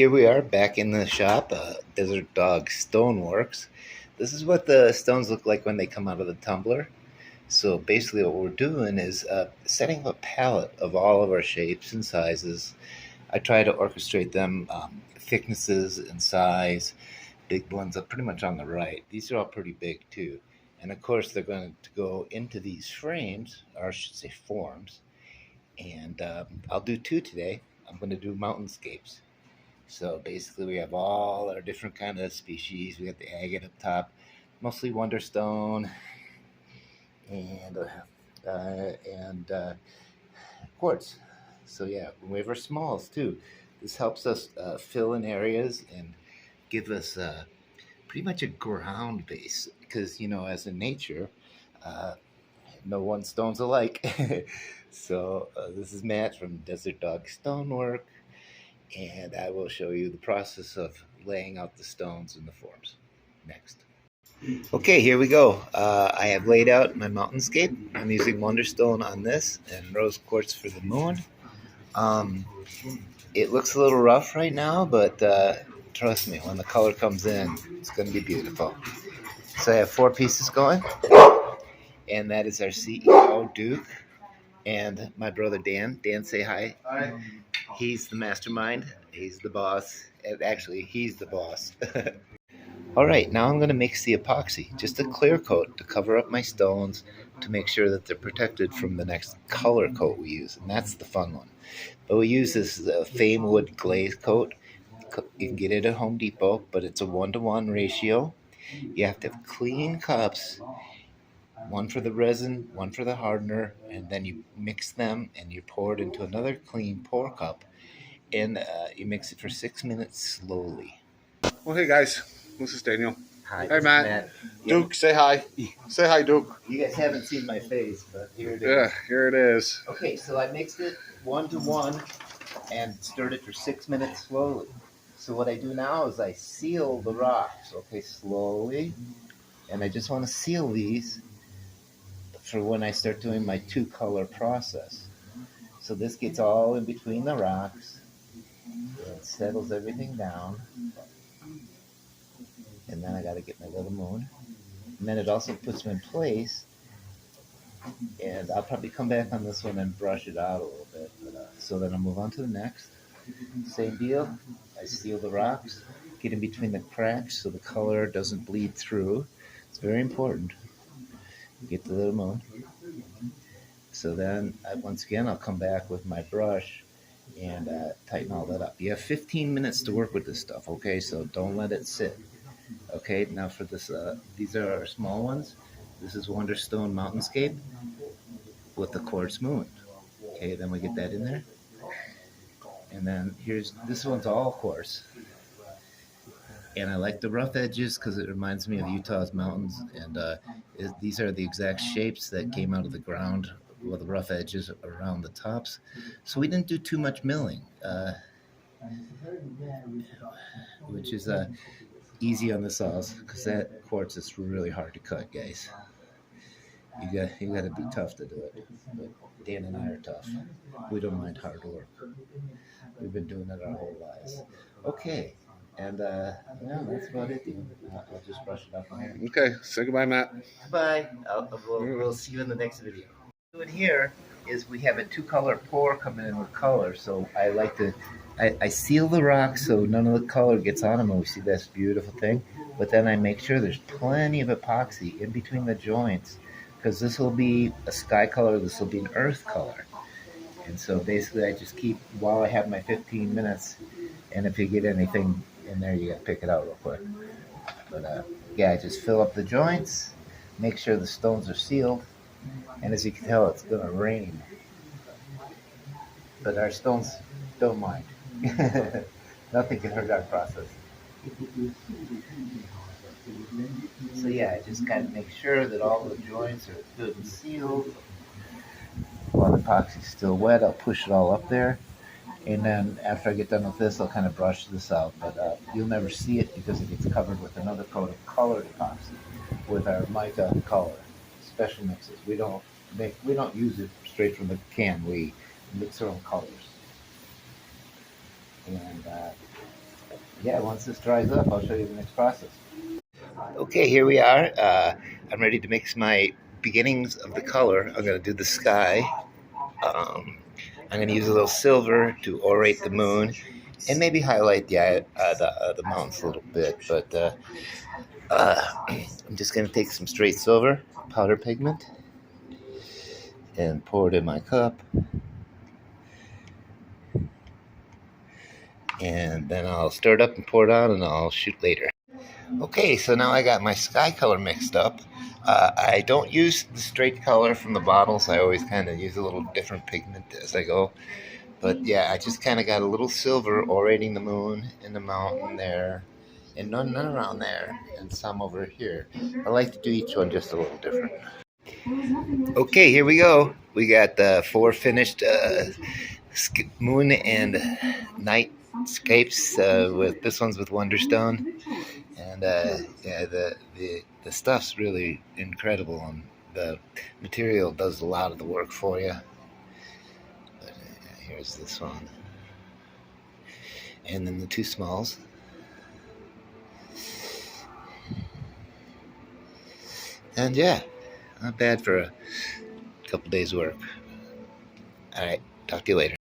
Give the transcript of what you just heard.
Here we are back in the shop, Desert Dog Stoneworks. This is what the stones look like when they come out of the tumbler. So basically what we're doing is setting up a palette of all of our shapes and sizes. I try to orchestrate them, thicknesses and size. Big ones are pretty much on the right. These are all pretty big too. And of course they're going to go into these frames, or I should say forms. And I'll do two today. I'm going to do Mountain-Scapes. So basically, we have all our different kind of species. We got the agate up top, mostly wonderstone, and quartz. So yeah, we have our smalls too. This helps us fill in areas and give us pretty much a ground base because as in nature, uh, no one stone's alike. So this is Matt from Desert Dog Stonework, and I will show you the process of laying out the stones in the forms next. Okay, here we go. I have laid out my Mountain-Scape. I'm using Wonderstone on this and rose quartz for the moon. It looks a little rough right now, but trust me, when the color comes in, it's going to be beautiful. So I have 4 pieces going, and that is our CEO, Duke, and my brother Dan. Dan, say hi. Hi. He's the mastermind. He's the boss. And actually, he's the boss. All right, now I'm going to mix the epoxy, just a clear coat to cover up my stones to make sure that they're protected from the next color coat we use, and that's the fun one. But we use this Fame Wood glaze coat. You can get it at Home Depot, but it's a 1-to-1 ratio. You have to have clean cups, one for the resin, one for the hardener, and then you mix them and you pour it into another clean pour cup, and you mix it for 6 minutes slowly. Well, hey guys, this is Daniel. Hi, Hey Matt. Yeah. Duke, say hi. Say hi, Duke. You guys haven't seen my face, but here it is. Yeah, here it is. Okay, so I mixed it 1-to-1 and stirred it for 6 minutes slowly. So what I do now is I seal the rocks, okay, slowly. And I just want to seal these for when I start doing my 2-color process. So this gets all in between the rocks. It settles everything down. And then I got to get my little moon. And then it also puts them in place. And I'll probably come back on this one and brush it out a little bit. So then I'll move on to the next. Same deal. I seal the rocks, get in between the cracks so the color doesn't bleed through. It's very important. Get the little moon. So then, once again, I'll come back with my brush and tighten all that up. You have 15 minutes to work with this stuff, okay? So don't let it sit. Okay, now for this, these are our small ones. This is Wonderstone Mountain-Scape with the quartz moon. Okay, then we get that in there. And then this one's all quartz. And I like the rough edges because it reminds me of Utah's mountains. And these are the exact shapes that came out of the ground with the rough edges around the tops. So we didn't do too much milling, which is easy on the saws because that quartz is really hard to cut, guys. You got to be tough to do it. But Dan and I are tough. We don't mind hard work. We've been doing it our whole lives. Okay, and that's about it. I'll just brush it up on here. Okay, say goodbye, Matt. Bye. We'll see you in the next video. What we're doing here is we have a 2-color pour coming in with color. So I like to, I seal the rocks so none of the color gets on them, and we see this beautiful thing. But then I make sure there's plenty of epoxy in between the joints, because this will be a sky color, this will be an earth color. And so basically I just keep, while I have my 15 minutes, and if you get anything in there, you gotta pick it out real quick. But yeah, I just fill up the joints, make sure the stones are sealed, and as you can tell, it's gonna rain. But our stones don't mind. Nothing can hurt our process. So yeah, I just kind of make sure that all the joints are good and sealed. While the epoxy's still wet, I'll push it all up there. And then after I get done with this, I'll kind of brush this out. But you'll never see it because it gets covered with another coat of colored epoxy with our mica color. Special mixes. We don't use it straight from the can. We mix our own colors. And yeah, once this dries up, I'll show you the next process. Okay, here we are. I'm ready to mix my beginnings of the color. I'm going to do the sky. I'm going to use a little silver to orate the moon, and maybe highlight the mountains a little bit. But I'm just going to take some straight silver powder pigment and pour it in my cup, and then I'll stir it up and pour it on, and I'll shoot later. Okay, so now I got my sky color mixed up. I don't use the straight color from the bottles. I always kind of use a little different pigment as I go. But yeah, I just kind of got a little silver orating the moon and the mountain there, and none around there, and some over here. I like to do each one just a little different. Okay, here we go. We got the 4 finished moon and night scapes. With this one's with Wonderstone. And yeah, the stuff's really incredible, and the material does a lot of the work for you. But here's this one, and then the 2 smalls. And yeah, not bad for a couple days' work. All right, talk to you later.